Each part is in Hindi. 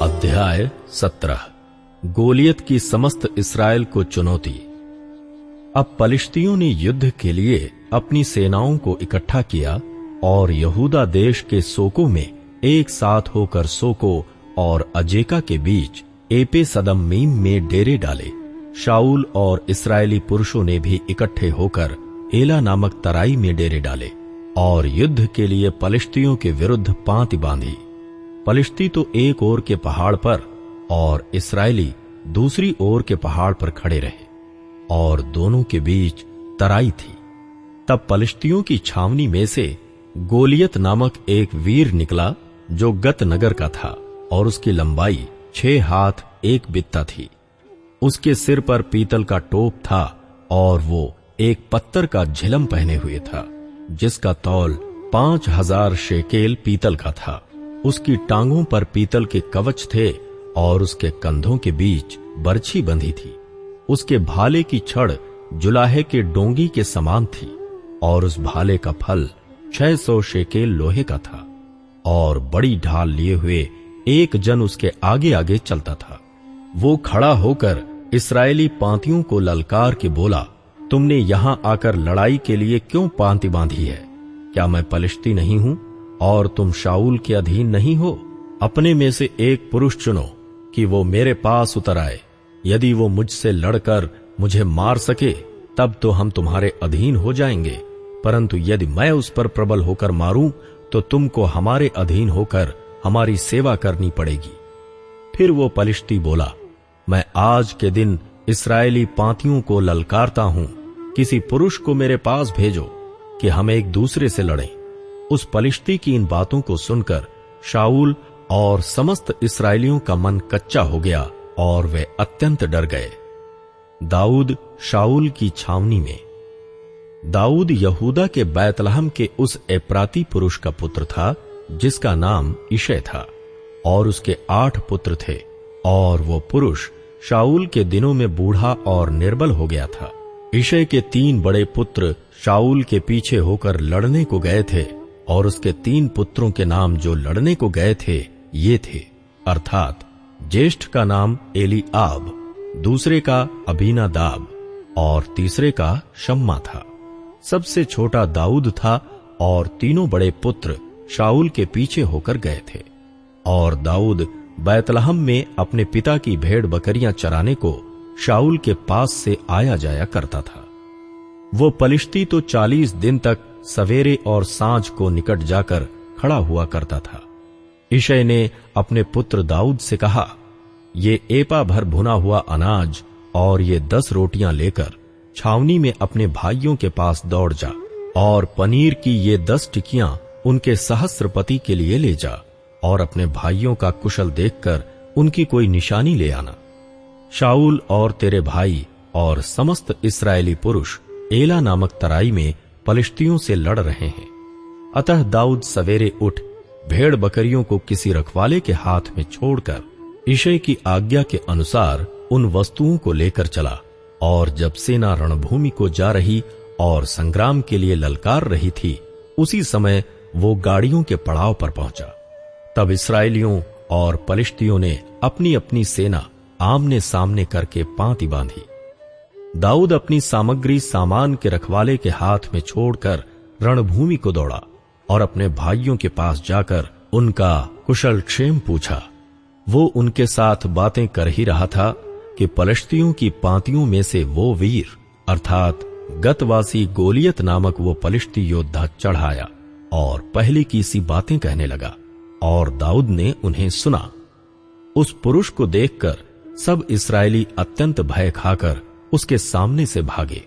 अध्याय 17। गोलियत की समस्त इस्राएल को चुनौती। अब पलिश्तियों ने युद्ध के लिए अपनी सेनाओं को इकट्ठा किया और यहूदा देश के सोको में एक साथ होकर सोको और अजेका के बीच एपे सदम्मीम में डेरे डाले। शाऊल और इस्राएली पुरुषों ने भी इकट्ठे होकर एला नामक तराई में डेरे डाले और युद्ध के लिए पलिश्तियों के विरुद्ध पांति बांधी। पलिश्ती तो एक ओर के पहाड़ पर और इस्राएली दूसरी ओर के पहाड़ पर खड़े रहे और दोनों के बीच तराई थी। तब पलिश्तियों की छावनी में से गोलियत नामक एक वीर निकला जो गत नगर का था और उसकी लंबाई 6 हाथ 1 बित्ता थी। उसके सिर पर पीतल का टोप था और वो एक पत्तर का झिलम पहने हुए था जिसका तौल 5000 शेकेल पीतल का था। उसकी टांगों पर पीतल के कवच थे और उसके कंधों के बीच बरछी बंधी थी। उसके भाले की छड़ जुलाहे के डोंगी के समान थी और उस भाले का फल 600 शेकेल लोहे का था और बड़ी ढाल लिए हुए एक जन उसके आगे आगे चलता था। वो खड़ा होकर इस्राएली पांतियों को ललकार के बोला, तुमने यहां आकर लड़ाई के लिए क्यों पांति बांधी है? क्या मैं पलिश्ती नहीं हूं और तुम शाऊल के अधीन नहीं हो? अपने में से एक पुरुष चुनो कि वो मेरे पास उतर आए। यदि वो मुझसे लड़कर मुझे मार सके तब तो हम तुम्हारे अधीन हो जाएंगे, परंतु यदि मैं उस पर प्रबल होकर मारूं तो तुमको हमारे अधीन होकर हमारी सेवा करनी पड़ेगी। फिर वो पलिश्ती बोला, मैं आज के दिन इस्राएली पांतियों को ललकारता हूं, किसी पुरुष को मेरे पास भेजो कि हम एक दूसरे से लड़ें। उस पलिश्ती की इन बातों को सुनकर शाऊल और समस्त इस्राएलियों का मन कच्चा हो गया और वे अत्यंत डर गए। दाऊद शाऊल की छावनी में। दाऊद यहूदा के बैतलहम के उस एप्राती पुरुष का पुत्र था जिसका नाम इशै था और उसके 8 पुत्र थे और वो पुरुष शाऊल के दिनों में बूढ़ा और निर्बल हो गया था। इशै के 3 बड़े पुत्र शाऊल के पीछे होकर लड़ने को गए थे और उसके 3 पुत्रों के नाम जो लड़ने को गए थे ये थे, अर्थात ज्येष्ठ का नाम एलीआब, दूसरे का अबीनादाब और तीसरे का शम्मा था। सबसे छोटा दाऊद था और तीनों बड़े पुत्र शाऊल के पीछे होकर गए थे। और दाऊद बैतलहम में अपने पिता की भेड़ बकरियां चराने को शाऊल के पास से आया जाया करता था। वो पलिश्ती तो 40 दिन तक सवेरे और सांझ को निकट जाकर खड़ा हुआ करता था। इशै ने अपने पुत्र दाऊद से कहा, ये एपा भर भुना हुआ अनाज और ये 10 रोटियां लेकर छावनी में अपने भाइयों के पास दौड़ जा और पनीर की ये 10 टिकियां उनके सहस्त्रपति के लिए ले जा और अपने भाइयों का कुशल देखकर उनकी कोई निशानी ले आना। शाऊल और तेरे भाई और समस्त इस्राएली पुरुष एला नामक तराई में पलिश्तियों से लड़ रहे हैं। अतः दाऊद सवेरे उठ भेड़ बकरियों को किसी रखवाले के हाथ में छोड़कर इशै की आज्ञा के अनुसार उन वस्तुओं को लेकर चला और जब सेना रणभूमि को जा रही और संग्राम के लिए ललकार रही थी, उसी समय वो गाड़ियों के पड़ाव पर पहुंचा। तब इस्राएलियों और पलिश्तियों ने अपनी अपनी सेना आमने सामने करके पांति बांधी। दाऊद अपनी सामग्री सामान के रखवाले के हाथ में छोड़कर रणभूमि को दौड़ा और अपने भाइयों के पास जाकर उनका कुशल क्षेम पूछा। वो उनके साथ बातें कर ही रहा था कि पलिश्तियों की पांतियों में से वो वीर अर्थात गतवासी गोलियत नामक वो पलिश्ती योद्धा चढ़ आया और पहले की सी बातें कहने लगा और दाऊद ने उन्हें सुना। उस पुरुष को देखकर सब इस्राएली अत्यंत भय खाकर उसके सामने से भागे।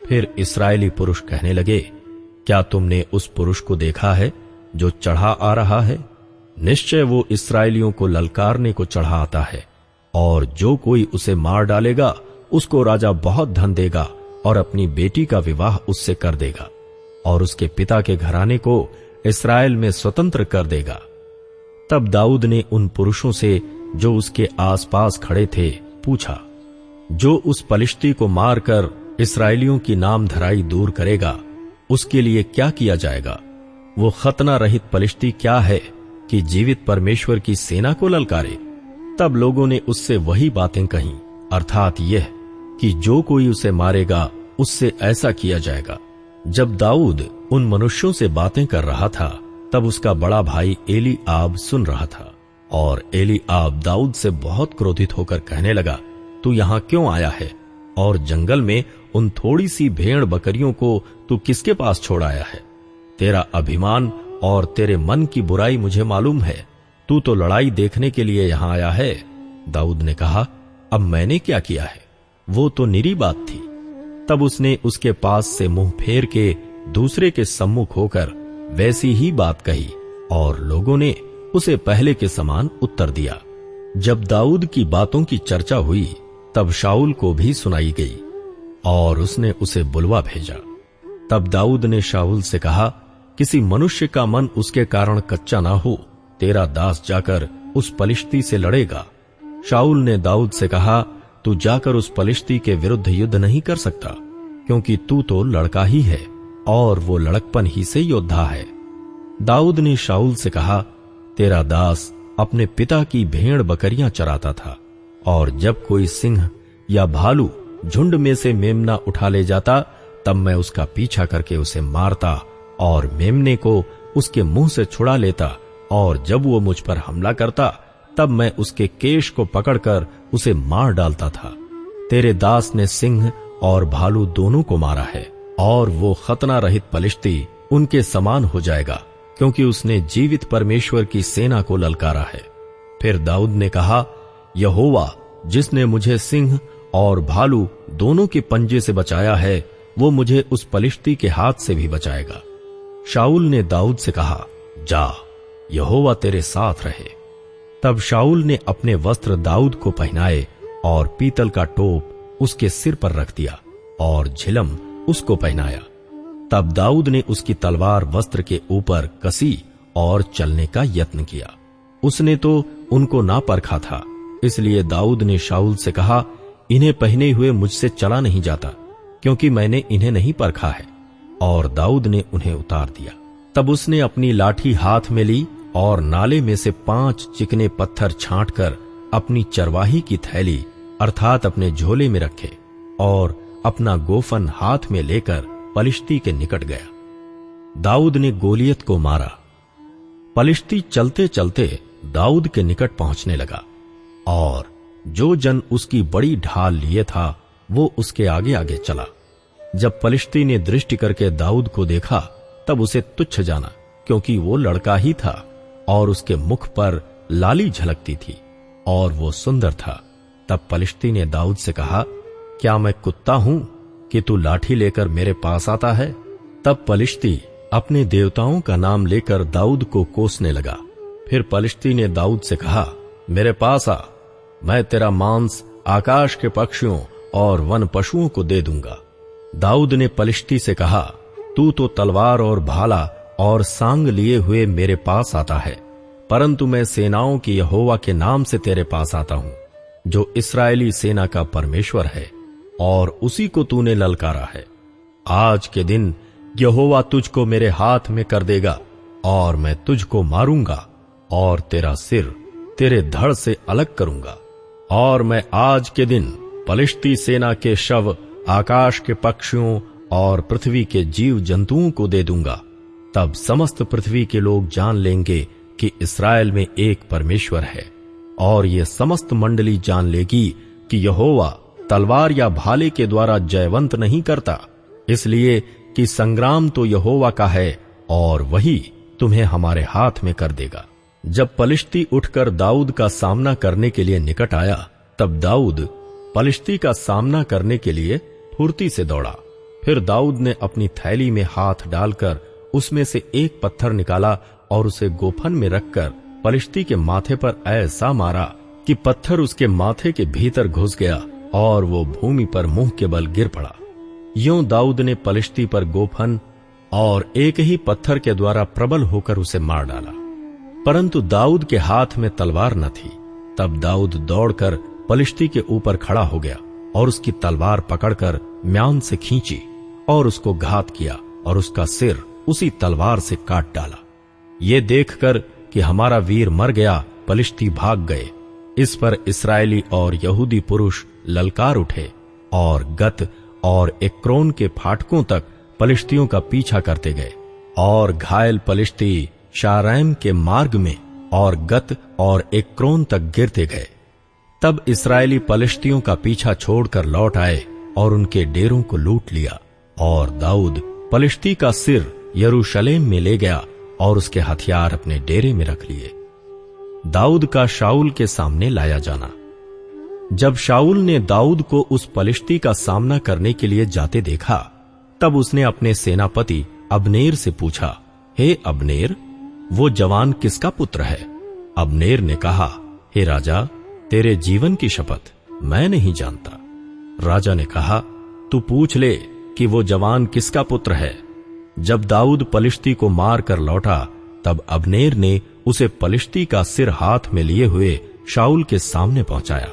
फिर इस्राएली पुरुष कहने लगे, क्या तुमने उस पुरुष को देखा है जो चढ़ा आ रहा है? निश्चय वो इस्राएलियों को ललकारने को चढ़ा आता है और जो कोई उसे मार डालेगा उसको राजा बहुत धन देगा और अपनी बेटी का विवाह उससे कर देगा और उसके पिता के घराने को इस्राएल में स्वतंत्र कर देगा। तब दाऊद ने उन पुरुषों से जो उसके आसपास खड़े थे पूछा, जो उस पलिश्ती को मारकर इस्राएलियों की नाम धराई दूर करेगा उसके लिए क्या किया जाएगा? वो खतना रहित पलिश्ती क्या है कि जीवित परमेश्वर की सेना को ललकारे? तब लोगों ने उससे वही बातें कहीं, अर्थात यह कि जो कोई उसे मारेगा उससे ऐसा किया जाएगा। जब दाऊद उन मनुष्यों से बातें कर रहा था, तब उसका बड़ा भाई एलीआब सुन रहा था। और एलीआब दाऊद से बहुत क्रोधित होकर कहने लगा, तू यहां क्यों आया है? और जंगल में उन थोड़ी सी भेड़ बकरियों को तू किसके पास छोड़ आया है? तेरा अभिमान और तेरे मन की बुराई मुझे मालूम है। तू तो लड़ाई देखने के लिए यहां आया है। दाऊद ने कहा, अब मैंने क्या किया है? वो तो निरी बात थी। तब उसने उसके पास से मुंह फेर के दूसरे के सम्मुख होकर वैसी ही बात कही, और लोगों ने उसे पहले के समान उत्तर दिया। जब दाऊद की बातों की चर्चा हुई, तब शाऊल को भी सुनाई गई, और उसने उसे बुलवा भेजा। तब दाऊद ने शाऊल से कहा, किसी मनुष्य का मन उसके कारण कच्चा ना हो, तेरा दास जाकर उस पलिश्ती से लड़ेगा। शाऊल ने दाऊद से कहा, तू जाकर उस पलिश्ती के विरुद्ध युद्ध नहीं कर सकता, क्योंकि तू तो लड़का ही है, और वो लड़कपन ही से योद्धा है। दाऊद ने शाऊल से कहा, तेरा दास अपने पिता की भेड़ बकरियां चराता था, और जब कोई सिंह या भालू झुंड में से मेमना उठा ले जाता, तब मैं उसका पीछा करके उसे मारता और मेमने को उसके मुंह से छुड़ा लेता, और जब वो मुझ पर हमला करता, तब मैं उसके केश को पकड़कर उसे मार डालता था। तेरे दास ने सिंह और भालू दोनों को मारा है, और वो खतना रहित पलिश्ती उनके समान हो जाएगा, क्योंकि उसने जीवित परमेश्वर की सेना को ललकारा है। फिर दाऊद ने कहा, यहोवा जिसने मुझे सिंह और भालू दोनों के पंजे से बचाया है, वो मुझे उस पलिश्ती के हाथ से भी बचाएगा। शाऊल ने दाऊद से कहा, जा, यहोवा तेरे साथ रहे। तब शाऊल ने अपने वस्त्र दाऊद को पहनाए, और पीतल का टोप उसके सिर पर रख दिया, और झिलम उसको पहनाया। तब दाऊद ने उसकी तलवार वस्त्र के ऊपर कसी और चलने का यत्न किया। उसने तो उनको ना परखा था, इसलिए दाऊद ने शाऊल से कहा, इन्हें पहने हुए मुझसे चला नहीं जाता, क्योंकि मैंने इन्हें नहीं परखा है। और दाऊद ने उन्हें उतार दिया। तब उसने अपनी लाठी हाथ में ली, और नाले में से 5 चिकने पत्थर छांटकर अपनी चरवाही की थैली अर्थात अपने झोले में रखे, और अपना गोफन हाथ में लेकर पलिश्ती के निकट गया। दाऊद ने गोलियत को मारा। पलिश्ती चलते चलते दाऊद के निकट पहुंचने लगा, और जो जन उसकी बड़ी ढाल लिए था, वो उसके आगे आगे चला। जब पलिश्ती ने दृष्टि करके दाऊद को देखा, तब उसे तुच्छ जाना, क्योंकि वो लड़का ही था, और उसके मुख पर लाली झलकती थी, और वो सुंदर था। तब पलिश्ती ने दाऊद से कहा, क्या मैं कुत्ता हूं कि तू लाठी लेकर मेरे पास आता है? तब पलिश्ती अपने देवताओं का नाम लेकर दाऊद को कोसने लगा। फिर पलिश्ती ने दाऊद से कहा, मेरे पास आ, मैं तेरा मांस आकाश के पक्षियों और वन पशुओं को दे दूंगा। दाऊद ने पलिश्ती से कहा, तू तो तलवार और भाला और सांग लिए हुए मेरे पास आता है, परंतु मैं सेनाओं की यहोवा के नाम से तेरे पास आता हूं, जो इस्राएली सेना का परमेश्वर है, और उसी को तूने ललकारा है। आज के दिन यहोवा तुझको मेरे हाथ में कर देगा, और मैं तुझको मारूंगा, और तेरा सिर तेरे धड़ से अलग करूंगा। और मैं आज के दिन पलिश्ती सेना के शव आकाश के पक्षियों और पृथ्वी के जीव जंतुओं को दे दूंगा। तब समस्त पृथ्वी के लोग जान लेंगे कि इस्राएल में एक परमेश्वर है, और ये समस्त मंडली जान लेगी कि यहोवा तलवार या भाले के द्वारा जयवंत नहीं करता, इसलिए कि संग्राम तो यहोवा का है, और वही तुम्हें हमारे हाथ में कर देगा। जब पलिश्ती उठकर दाऊद का सामना करने के लिए निकट आया, तब दाऊद पलिश्ती का सामना करने के लिए फुर्ती से दौड़ा। फिर दाऊद ने अपनी थैली में हाथ डालकर उसमें से एक पत्थर निकाला, और उसे गोफन में रखकर पलिश्ती के माथे पर ऐसा मारा कि पत्थर उसके माथे के भीतर घुस गया, और वो भूमि पर मुंह के बल गिर पड़ा। यूं दाऊद ने पलिश्ती पर गोफन और एक ही पत्थर के द्वारा प्रबल होकर उसे मार डाला। परंतु दाऊद के हाथ में तलवार न थी। तब दाऊद दौड़कर पलिश्ती के ऊपर खड़ा हो गया, और उसकी तलवार पकड़कर म्यान से खींची, और उसको घात किया, और उसका सिर उसी तलवार से काट डाला। ये देखकर कि हमारा वीर मर गया, पलिश्ती भाग गए, इस पर इस्राएली और यहूदी पुरुष ललकार उठे और गत और एक्रोन के फाटकों तक पलिश्तियों का पीछा करते गए और घायल पलिश्ती शारैम के मार्ग में और गत और एक्रोन तक गिरते गए। तब इस्राएली पलिश्तियों का पीछा छोड़कर लौट आए और उनके डेरों को लूट लिया, और दाऊद पलिश्ती का सिर यरूशलेम में ले गया और उसके हथियार अपने डेरे में रख लिए। दाऊद का शाऊल के सामने लाया जाना। जब शाऊल ने दाऊद को उस पलिश्ती का सामना करने के लिए जाते देखा, तब उसने अपने सेनापति अब्नेर से पूछा, हे अब्नेर, वो जवान किसका पुत्र है? अब्नेर ने कहा, हे राजा, तेरे जीवन की शपथ, मैं नहीं जानता। राजा ने कहा, तू पूछ ले कि वो जवान किसका पुत्र है। जब दाऊद पलिश्ती को मार कर लौटा, तब अब्नेर ने उसे पलिश्ती का सिर हाथ में लिए हुए शाऊल के सामने पहुंचाया।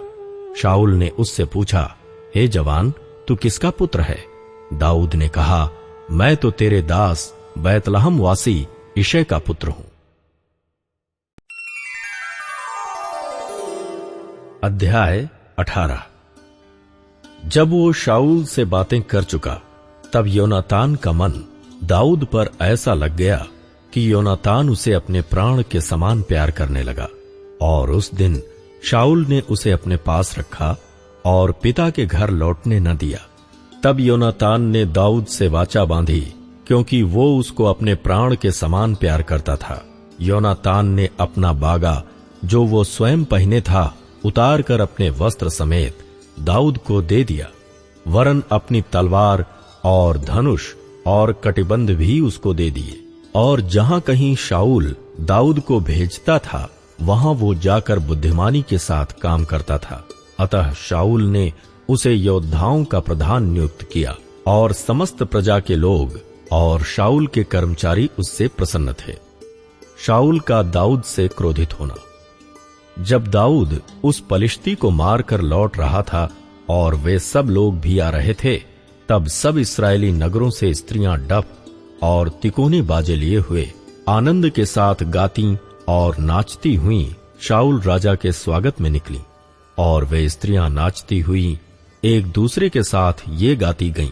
शाऊल ने उससे पूछा, हे जवान, तू किसका पुत्र है? दाऊद ने कहा, मैं तो तेरे दास बैतलहम वासी इशै का पुत्र हूं। अध्याय 18। जब वो शाऊल से बातें कर चुका, तब योनातान का मन दाऊद पर ऐसा लग गया कि योनातान उसे अपने प्राण के समान प्यार करने लगा, और उस दिन शाऊल ने उसे अपने पास रखा और पिता के घर लौटने न दिया। तब योनातान ने दाऊद से वाचा बांधी, क्योंकि वो उसको अपने प्राण के समान प्यार करता था। योनातान ने अपना बागा, जो वो स्वयं पहने था, उतार कर अपने वस्त्र समेत दाऊद को दे दिया, वरन अपनी तलवार और धनुष और कटिबंध भी उसको दे दिए। और जहां कहीं शाऊल दाऊद को भेजता था, वहां वो जाकर बुद्धिमानी के साथ काम करता था। अतः शाऊल ने उसे योद्धाओं का प्रधान नियुक्त किया, और समस्त प्रजा के लोग और शाऊल के कर्मचारी उससे प्रसन्न थे। शाऊल का दाऊद से क्रोधित होना। जब दाऊद उस पलिश्ती को मारकर लौट रहा था और वे सब लोग भी आ रहे थे, तब सब इस्राएली नगरों से स्त्रियां डफ और तिकोने बाजे लिए हुए आनंद के साथ गाती और नाचती हुई शाऊल राजा के स्वागत में निकली। और वे स्त्रियां नाचती हुई एक दूसरे के साथ ये गाती गईं,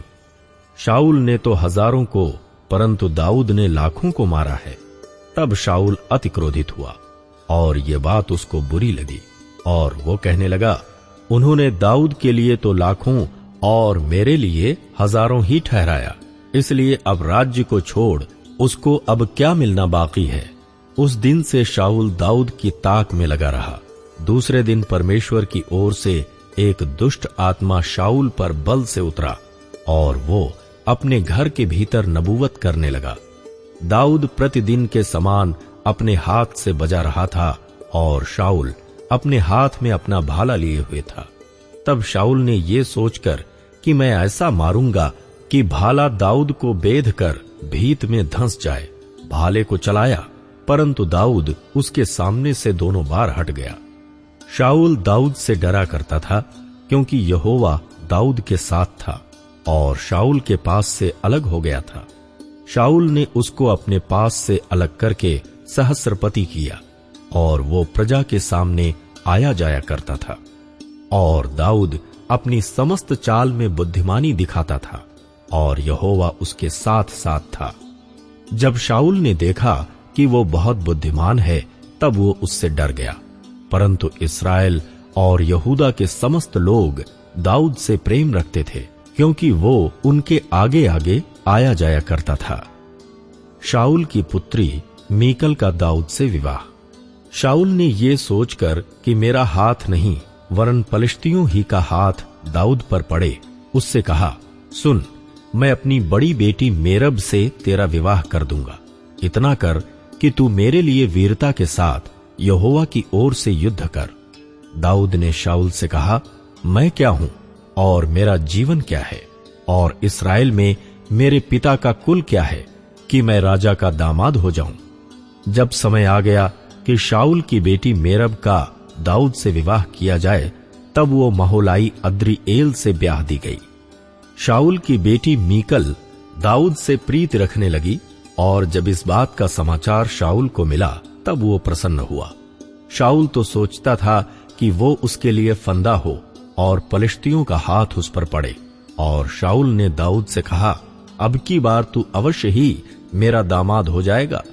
शाऊल ने तो हजारों को, परंतु दाऊद ने लाखों को मारा है। तब शाऊल अति क्रोधित हुआ और ये बात उसको बुरी लगी, और वो कहने लगा, उन्होंने दाऊद के लिए तो लाखों और मेरे लिए हजारों ही ठहराया, इसलिए अब राज्य को छोड़ उसको अब क्या मिलना बाकी है। उस दिन से शाऊल दाऊद की ताक में लगा रहा। दूसरे दिन परमेश्वर की ओर से एक दुष्ट आत्मा शाऊल पर बल से उतरा, और वो अपने घर के भीतर नबूवत करने लगा। दाऊद प्रतिदिन के समान अपने हाथ से बजा रहा था, और शाऊल अपने हाथ में अपना भाला लिए हुए था। तब शाऊल ने ये सोचकर कि मैं ऐसा मारूंगा कि भाला दाऊद को बेध कर भीत में धंस जाए, भाले को चलाया, परंतु दाऊद उसके सामने से दोनों बार हट गया। शाऊल दाऊद से डरा करता था, क्योंकि यहोवा दाऊद के साथ था और शाऊल के पास से अलग हो गया था। शाऊल ने उसको अपने पास से अलग करके सहस्रपति किया, और वो प्रजा के सामने आया जाया करता था। और दाऊद अपनी समस्त चाल में बुद्धिमानी दिखाता था, और यहोवा उसके साथ साथ था। जब शाऊल ने देखा कि वो बहुत बुद्धिमान है, तब वो उससे डर गया। परंतु इस्राएल और यहूदा के समस्त लोग दाऊद से प्रेम रखते थे, क्योंकि वो उनके आगे आगे आया जाया करता था। शाऊल की पुत्री मीकल का दाऊद से विवाह। शाऊल ने ये सोचकर कि मेरा हाथ नहीं वरन पलिश्तियों ही का हाथ दाऊद पर पड़े, उससे कहा, सुन, मैं अपनी बड़ी बेटी मेरब से तेरा विवाह कर दूंगा। इतना कर कि तू मेरे लिए वीरता के साथ यहोवा की ओर से युद्ध कर। दाऊद ने शाऊल से कहा, मैं क्या हूं और मेरा जीवन क्या है, और इस्राएल में मेरे पिता का कुल क्या है कि मैं राजा का दामाद हो जाऊं। जब समय आ गया कि शाऊल की बेटी मेरब का दाऊद से विवाह किया जाए, तब वो महोलाई अद्रीएल से ब्याह दी गई। शाऊल की बेटी मीकल दाऊद से प्रीति रखने लगी, और जब इस बात का समाचार शाऊल को मिला, तब वो प्रसन्न हुआ। शाऊल तो सोचता था कि वो उसके लिए फंदा हो और पलिश्तियों का हाथ उस पर पड़े। और शाऊल ने दाऊद से कहा, अब की बार तू अवश्य ही मेरा दामाद हो जाएगा।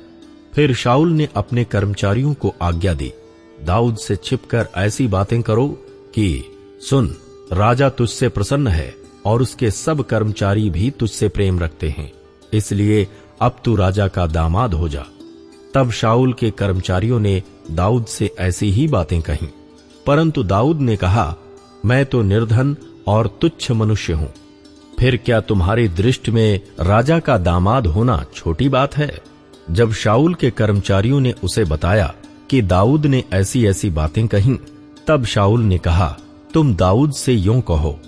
फिर शाऊल ने अपने कर्मचारियों को आज्ञा दी, दाऊद से छिपकर ऐसी बातें करो कि सुन, राजा तुझसे प्रसन्न है और उसके सब कर्मचारी भी तुझसे प्रेम रखते हैं, इसलिए अब तू राजा का दामाद हो जा। तब शाऊल के कर्मचारियों ने दाऊद से ऐसी ही बातें कहीं, परंतु दाऊद ने कहा, मैं तो निर्धन और तुच्छ मनुष्य हूं, फिर क्या तुम्हारी दृष्टि में राजा का दामाद होना छोटी बात है? जब शाऊल के कर्मचारियों ने उसे बताया कि दाऊद ने ऐसी ऐसी बातें कहीं, तब शाऊल ने कहा, तुम दाऊद से यूं कहो,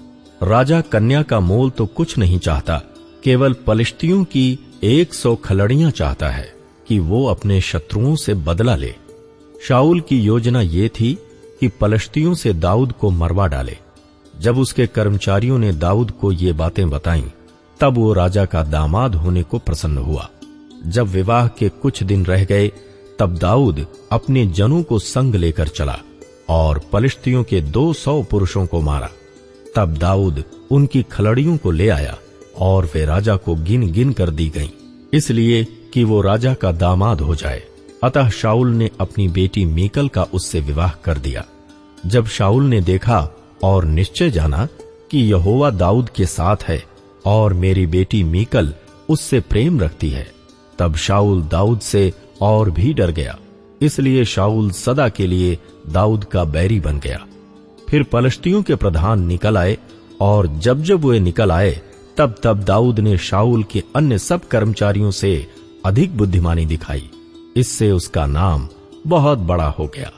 राजा कन्या का मोल तो कुछ नहीं चाहता, केवल पलिश्तियों की 100 खलड़ियां चाहता है कि वो अपने शत्रुओं से बदला ले। शाऊल की योजना ये थी कि पलिश्तियों से दाऊद को मरवा डाले। जब उसके कर्मचारियों ने दाऊद को ये बातें बताईं, तब वो राजा का दामाद होने को प्रसन्न हुआ। जब विवाह के कुछ दिन रह गए, तब दाऊद अपने जनों को संग लेकर चला और पलिश्तियों के 200 पुरुषों को मारा। तब दाऊद उनकी खलड़ियों को ले आया और वे राजा को गिन गिन कर दी गईं, इसलिए कि वो राजा का दामाद हो जाए। अतः शाऊल ने अपनी बेटी मीकल का उससे विवाह कर दिया। जब शाऊल ने देखा और निश्चय जाना कि यहोवा दाऊद के साथ है और मेरी बेटी मीकल उससे प्रेम रखती है, तब शाऊल दाऊद से और भी डर गया, इसलिए शाऊल सदा के लिए दाऊद का बैरी बन गया। फिर पलिश्तियों के प्रधान निकल आए, और जब जब वे निकल आए, तब तब दाऊद ने शाऊल के अन्य सब कर्मचारियों से अधिक बुद्धिमानी दिखाई। इससे उसका नाम बहुत बड़ा हो गया।